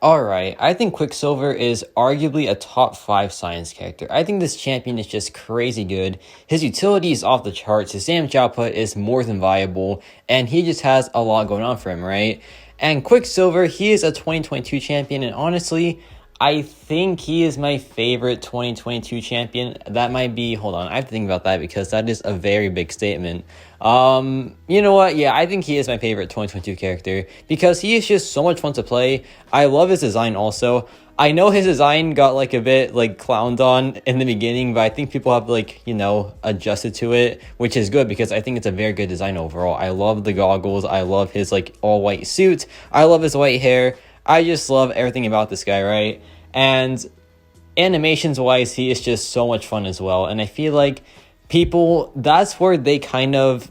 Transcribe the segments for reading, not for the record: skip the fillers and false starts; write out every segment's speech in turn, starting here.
Alright, I think Quicksilver is arguably a top 5 science character. I think this champion is just crazy good. His utility is off the charts, his damage output is more than viable, and he just has a lot going on for him, right? And Quicksilver, he is a 2022 champion, and honestly, I think he is my favorite 2022 champion. That might be, hold on, I have to think about that because that is a very big statement. You know what? Yeah, I think he is my favorite 2022 character because he is just so much fun to play. I love his design also. I know his design got like a bit like clowned on in the beginning, but I think people have like, adjusted to it, which is good because I think it's a very good design overall. I love the goggles. I love his like all white suit. I love his white hair. I just love everything about this guy, right? And animations wise, he is just so much fun as well. And I feel like people, that's where they kind of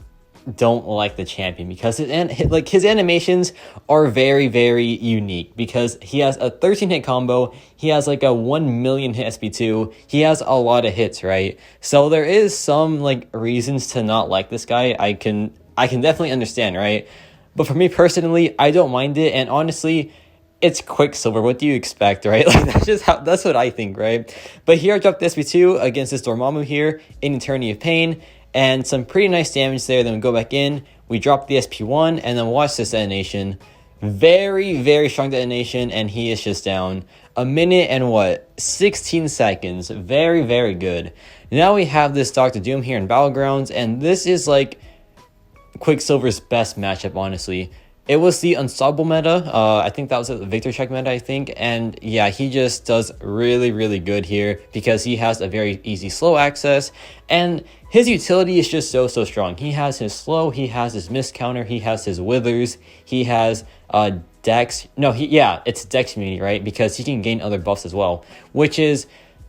don't like the champion because his animations are very, very unique because he has a 13 hit combo. He has like a 1 million hit SP2. He has a lot of hits, right? So there is some like reasons to not like this guy. I can definitely understand, right? But for me personally, I don't mind it. And honestly, it's Quicksilver. What do you expect, right? Like that's what I think, right? But here I dropped the SP2 against this Dormammu here in Eternity of Pain, and some pretty nice damage there. Then we go back in, we drop the SP1, and then watch this detonation. Very, very strong detonation, and he is just down. A minute and 16 seconds. Very, very good. Now we have this Dr. Doom here in Battlegrounds, and this is like Quicksilver's best matchup, honestly. It was the Unstoppable meta. I think that was the Victor Check meta, I think. And yeah, he just does really, really good here because he has a very easy slow access. And his utility is just so strong. He has his slow, he has his miss counter, he has his withers, he has dex. No, it's dex immunity, right? Because he can gain other buffs as well, which is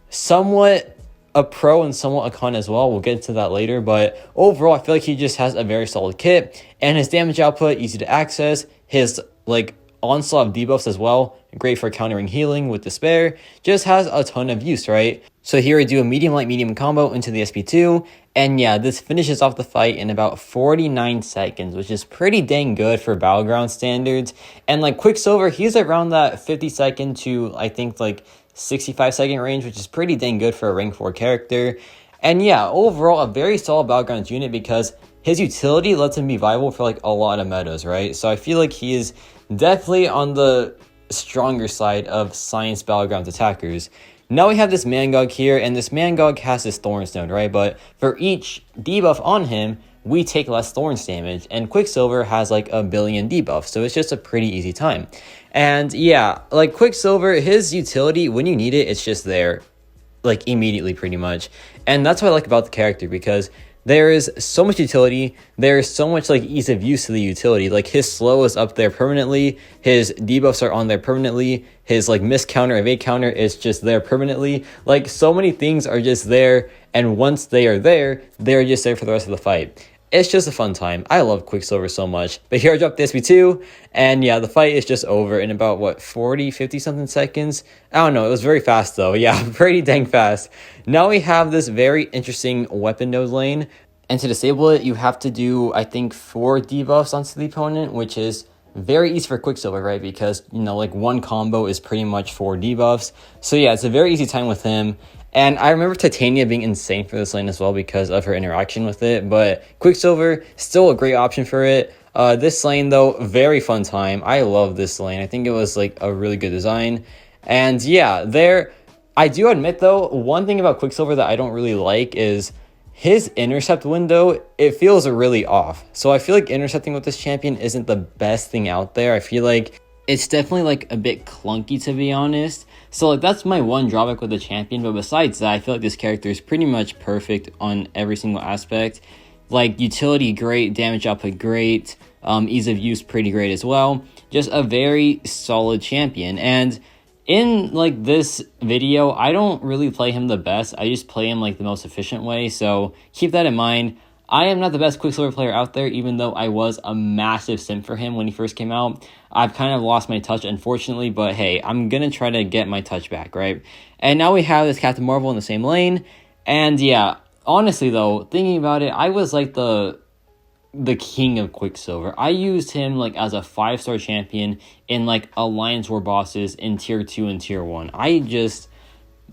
somewhat a pro and somewhat a con as well. We'll get into that later, but overall I feel like he just has a very solid kit, and his damage output easy to access. His like onslaught of debuffs as well, great for countering healing with despair, just has a ton of use, right? So here I do a medium light medium combo into the SP2, and yeah, this finishes off the fight in about 49 seconds, which is pretty dang good for Battleground standards. And like Quicksilver, he's around that 50-second to I think like 65-second range, which is pretty dang good for a rank 4 character. And yeah, overall a very solid Battlegrounds unit because his utility lets him be viable for like a lot of metas, right? So I feel like he is definitely on the stronger side of science Battlegrounds attackers. Now we have this Mcoc here, and this Mcoc has this Thorn Stone, right? But for each debuff on him, we take less Thorns damage, and Quicksilver has like a billion debuffs, so it's just a pretty easy time. And yeah, like Quicksilver, his utility, when you need it, it's just there, like immediately pretty much. And that's what I like about the character, because there is so much utility, there is so much like ease of use to the utility. Like his slow is up there permanently, his debuffs are on there permanently, his like miss counter, evade counter is just there permanently. Like so many things are just there, and once they are there, they're just there for the rest of the fight. It's just a fun time. I love Quicksilver so much. But here I dropped the SP2, and yeah, the fight is just over in about, 40, 50-something seconds? I don't know, it was very fast though. Yeah, pretty dang fast. Now we have this very interesting weapon node lane, and to disable it, you have to do, I think, 4 debuffs onto the opponent, which is very easy for Quicksilver, right? Because, like one combo is pretty much 4 debuffs. So yeah, it's a very easy time with him. And I remember Titania being insane for this lane as well because of her interaction with it. But Quicksilver, still a great option for it. This lane, though, very fun time. I love this lane. I think it was like a really good design. And yeah, I do admit, though, one thing about Quicksilver that I don't really like is his intercept window. It feels really off. So I feel like intercepting with this champion isn't the best thing out there. I feel like it's definitely like a bit clunky, to be honest. So like that's my one drawback with the champion, but besides that, I feel like this character is pretty much perfect on every single aspect. Like utility great, damage output great, ease of use pretty great as well. Just a very solid champion. And in like this video, I don't really play him the best. I just play him like the most efficient way. So keep that in mind. I am not the best Quicksilver player out there, even though I was a massive simp for him when he first came out. I've kind of lost my touch, unfortunately, but hey, I'm going to try to get my touch back, right? And now we have this Captain Marvel in the same lane. And yeah, honestly though, thinking about it, I was like the the king of Quicksilver. I used him like as a 5-star champion in like Alliance War bosses in tier 2 and tier 1.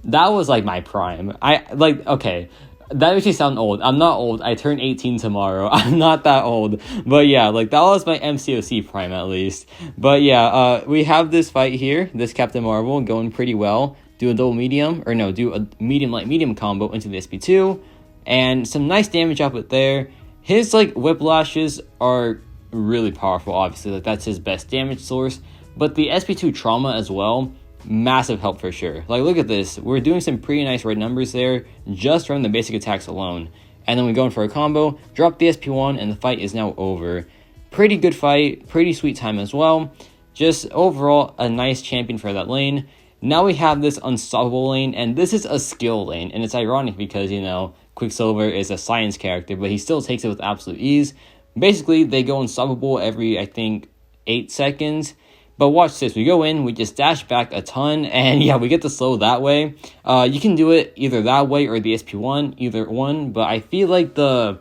That was like my prime. Okay, that makes me sound old. I'm not old. I turn 18 tomorrow. I'm not that old. But yeah, like that was my MCOC prime at least. But yeah, we have this fight here, this Captain Marvel going pretty well. Do a double medium, or no, do a medium light medium combo into the SP2, and some nice damage output there. His like whiplashes are really powerful, obviously, like that's his best damage source. But the SP2 trauma as well, massive help for sure. Like look at this, we're doing some pretty nice red numbers there just from the basic attacks alone. And then we go in for a combo, drop the SP1, and the fight is now over. Pretty good fight, pretty sweet time as well. Just overall a nice champion for that lane. Now we have this unstoppable lane, and this is a skill lane, and it's ironic because, you know, Quicksilver is a science character, but he still takes it with absolute ease. Basically, they go unstoppable every, I think, 8 seconds. But watch this, we go in, we just dash back a ton, and yeah, we get the slow that way. You can do it either that way or the SP1, either one, but I feel like the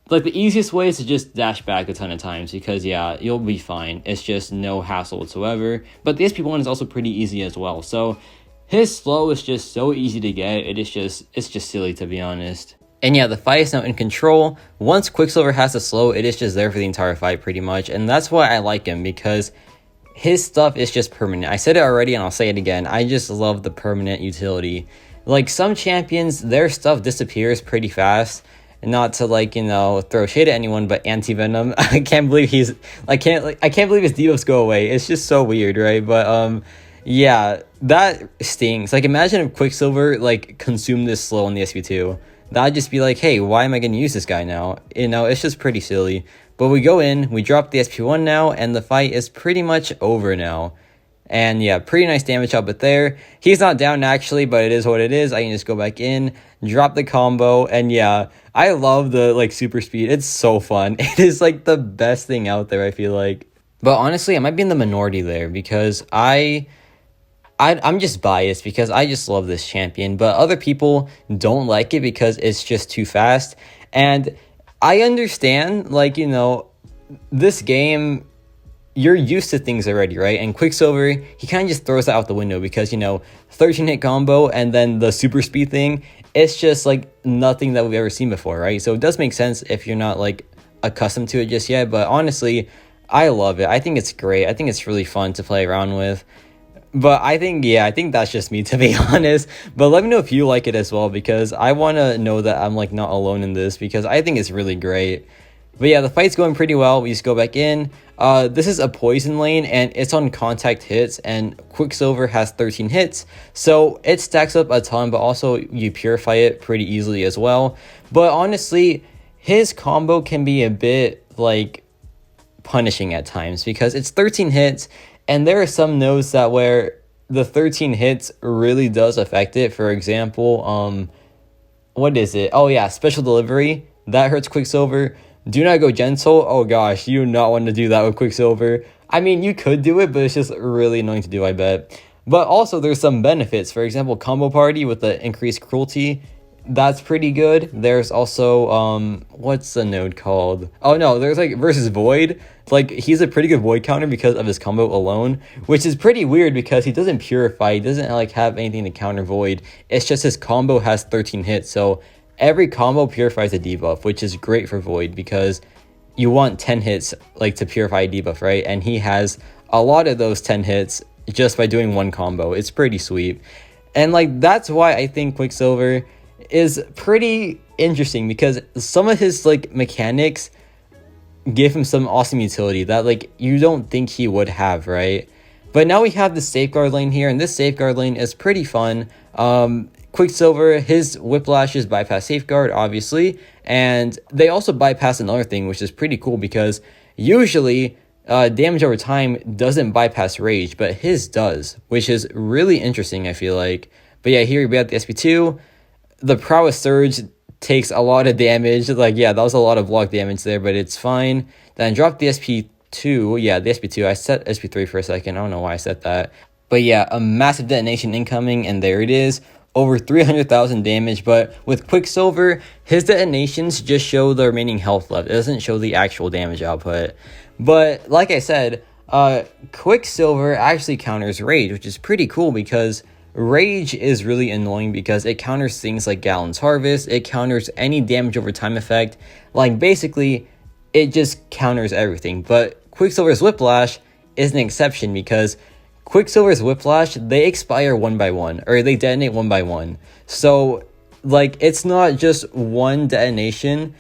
easiest way is to just dash back a ton of times because, yeah, you'll be fine. It's just no hassle whatsoever. But the SP1 is also pretty easy as well, so his slow is just so easy to get, it's just silly to be honest. And yeah, the fight is now in control. Once Quicksilver has the slow, it is just there for the entire fight pretty much. And that's why I like him, because his stuff is just permanent. I said it already and I'll say it again. I just love the permanent utility. Like some champions, their stuff disappears pretty fast. Not to like, you know, throw shade at anyone, but Anti-Venom, I can't believe his debuffs go away. It's just so weird, right? But yeah, that stings. Like imagine if Quicksilver like consumed this slow on the SP2. That'd just be like, hey, why am I going to use this guy now? You know, it's just pretty silly. But we go in, we drop the SP1 now, and the fight is pretty much over now. And yeah, pretty nice damage output there. He's not down actually, but it is what it is. I can just go back in, drop the combo, and yeah, I love the like super speed. It's so fun. It is like the best thing out there, I feel like. But honestly, I might be in the minority there because I'm just biased because I just love this champion, but other people don't like it because it's just too fast. And I understand, like, you know, this game, you're used to things already, right? And Quicksilver, he kind of just throws that out the window because, you know, 13-hit combo and then the super speed thing, it's just like nothing that we've ever seen before, right? So it does make sense if you're not like accustomed to it just yet, but honestly, I love it. I think it's great. I think it's really fun to play around with. But I think that's just me, to be honest. But let me know if you like it as well, because I want to know that I'm like not alone in this, because I think it's really great. But yeah, the fight's going pretty well. We just go back in. This is a poison lane, and it's on contact hits, and Quicksilver has 13 hits. So it stacks up a ton, but also you purify it pretty easily as well. But honestly, his combo can be a bit like punishing at times because it's 13 hits. And there are some nodes that where the 13 hits really does affect it. For example, what is it? Oh yeah, special delivery. That hurts Quicksilver. Do not go gentle. Oh gosh, you do not want to do that with Quicksilver. I mean, you could do it, but it's just really annoying to do, I bet. But also there's some benefits. For example, combo party with the increased cruelty. That's pretty good. There's also, what's the node called? Oh no, there's like versus Void. Like he's a pretty good Void counter because of his combo alone, which is pretty weird because he doesn't purify. He doesn't like have anything to counter Void. It's just his combo has 13 hits. So every combo purifies a debuff, which is great for Void because you want 10 hits like to purify a debuff, right? And he has a lot of those 10 hits just by doing one combo. It's pretty sweet. And like that's why I think Quicksilver is pretty interesting, because some of his like mechanics give him some awesome utility that like you don't think he would have, right? But now we have the safeguard lane here, and this safeguard lane is pretty fun. Quicksilver, his whiplashes bypass safeguard, obviously, and they also bypass another thing, which is pretty cool because usually damage over time doesn't bypass rage, but his does, which is really interesting, I feel like. But yeah, here we have the SP2. The prowess surge takes a lot of damage. Like, yeah, that was a lot of block damage there, but it's fine. Then drop the SP2. Yeah, the SP2. I set SP3 for a second. I don't know why I set that. But yeah, a massive detonation incoming, and there it is. over 300,000 damage, but with Quicksilver, his detonations just show the remaining health left. It doesn't show the actual damage output. But like I said, Quicksilver actually counters Rage, which is pretty cool because Rage is really annoying because it counters things like Galen's Harvest, it counters any damage over time effect, like basically it just counters everything. But Quicksilver's Whiplash is an exception because Quicksilver's Whiplash, they expire one by one, or they detonate one by one. So like it's not just one detonation,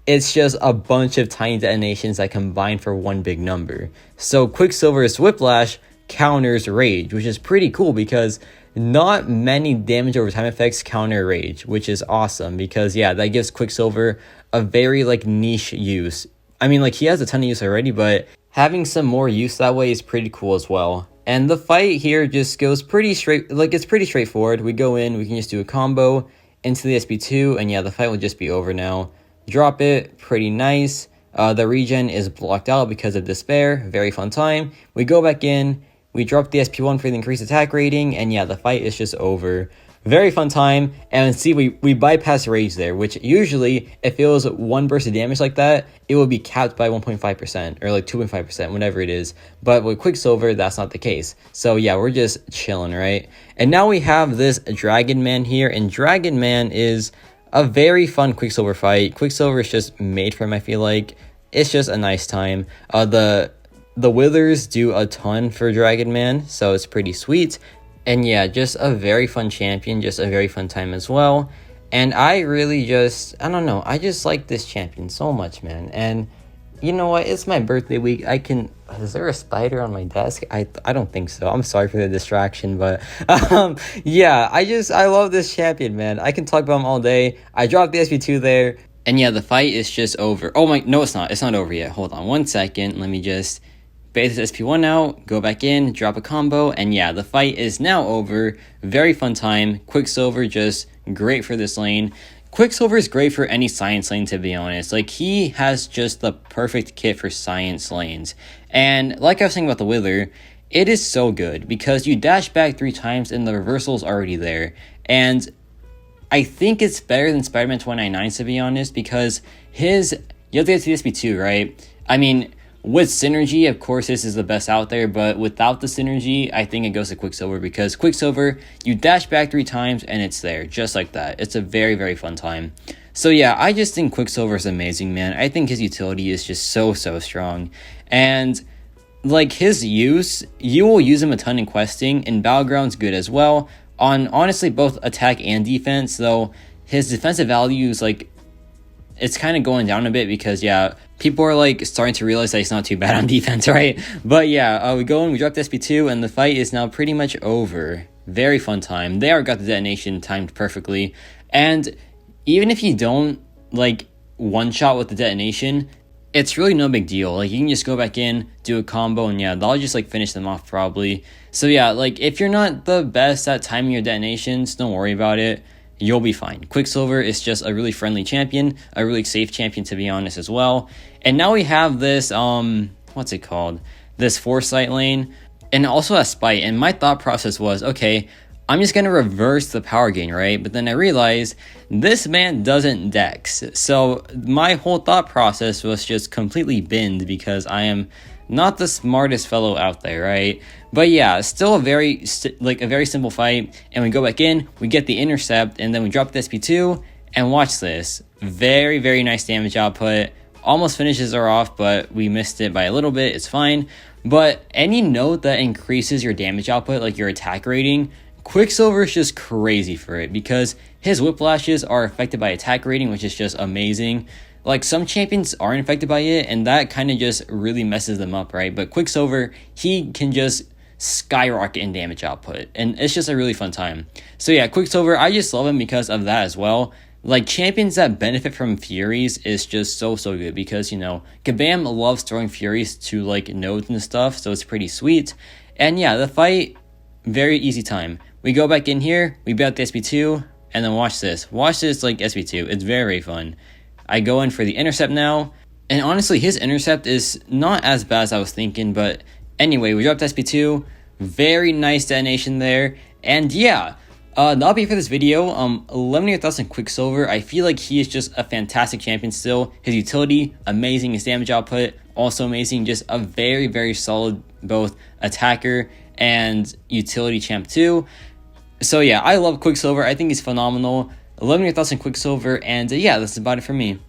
it's just a bunch of tiny detonations that combine for one big number. So Quicksilver's Whiplash counters Rage, which is pretty cool because not many damage over time effects counter Rage, which is awesome because yeah, that gives Quicksilver a very like niche use. I mean, like he has a ton of use already, but having some more use that way is pretty cool as well. And the fight here just goes pretty straight, like it's pretty straightforward. We go in, we can just do a combo into the SP2, and yeah, the fight will just be over now. Drop it, pretty nice. The regen is blocked out because of Despair, very fun time. We go back in, we drop the SP1 for the increased attack rating, and yeah, the fight is just over. Very fun time, and see, we bypass Rage there, which usually, if it was one burst of damage like that, it would be capped by 1.5%, or like 2.5%, whatever it is. But with Quicksilver, that's not the case. So yeah, we're just chilling, right? And now we have this Dragon Man here, and Dragon Man is a very fun Quicksilver fight. Quicksilver is just made for him, I feel like. It's just a nice time. The Withers do a ton for Dragon Man, so it's pretty sweet. And yeah, just a very fun champion, just a very fun time as well. And I really just, I don't know, I just like this champion so much, man. And you know what, it's my birthday week. Is there a spider on my desk? I don't think so. I'm sorry for the distraction, but yeah, I love this champion, man. I can talk about him all day. I dropped the SP2 there. And yeah, the fight is just over. Oh my, no, it's not. It's not over yet. Hold on one second. Let me just bait this SP1 out, go back in, drop a combo, and yeah, the fight is now over. Very fun time. Quicksilver just great for this lane. Quicksilver is great for any science lane, to be honest. Like, he has just the perfect kit for science lanes. And like I was saying about the Wither, it is so good because you dash back 3 times and the reversal is already there. And I think it's better than Spider-Man 2099, to be honest, because you have to get to the SP2, right? I mean, with synergy, of course, this is the best out there, but without the synergy, I think it goes to Quicksilver because Quicksilver, you dash back 3 times and it's there, just like that. It's a very, very fun time. So yeah, I just think Quicksilver is amazing, man. I think his utility is just so strong. And like his use, you will use him a ton in questing, and Battlegrounds good as well. On honestly both attack and defense, though his defensive value is like, it's kind of going down a bit because yeah, people are like starting to realize that he's not too bad on defense, right? But yeah, we go in, we drop the SP2, and the fight is now pretty much over. Very fun time. They got the detonation timed perfectly, and even if you don't like one shot with the detonation, it's really no big deal. Like, you can just go back in, do a combo, and yeah, that'll just like finish them off probably. So yeah, like if you're not the best at timing your detonations, don't worry about it. You'll be fine. Quicksilver is just a really friendly champion, a really safe champion, to be honest, as well. And now we have this, what's it called? This Foresight lane, and also a Spite. And my thought process was, okay, I'm just going to reverse the power gain, right? But then I realized this man doesn't dex. So my whole thought process was just completely binned because I am not the smartest fellow out there, right? But yeah, still a very simple fight. And we go back in, we get the intercept, and then we drop the SP2, and watch this. Very, very nice damage output. Almost finishes her off, but we missed it by a little bit. It's fine. But any note that increases your damage output, like your attack rating, Quicksilver is just crazy for it because his whiplashes are affected by attack rating, which is just amazing. Like, some champions aren't affected by it, and that kind of just really messes them up, right? But Quicksilver, he can just skyrocket in damage output, and it's just a really fun time. So yeah, Quicksilver, I just love him because of that as well. Like, champions that benefit from Furies is just so good because, you know, Kabam loves throwing Furies to like nodes and stuff, so it's pretty sweet. And yeah, the fight, very easy time. We go back in here, we beat the SP2, and then watch this. Watch this like SP2. It's very fun. I go in for the intercept now, and honestly, his intercept is not as bad as I was thinking, but anyway, we dropped SP2, very nice detonation there, and yeah, That'll be it for this video. Let me know your thoughts on Quicksilver. I feel like he is just a fantastic champion still. His utility, amazing. His damage output, also amazing. Just a very, very solid both attacker and utility champ too. So yeah, I love Quicksilver. I think he's phenomenal. Let me know your thoughts on Quicksilver. And yeah, that's about it for me.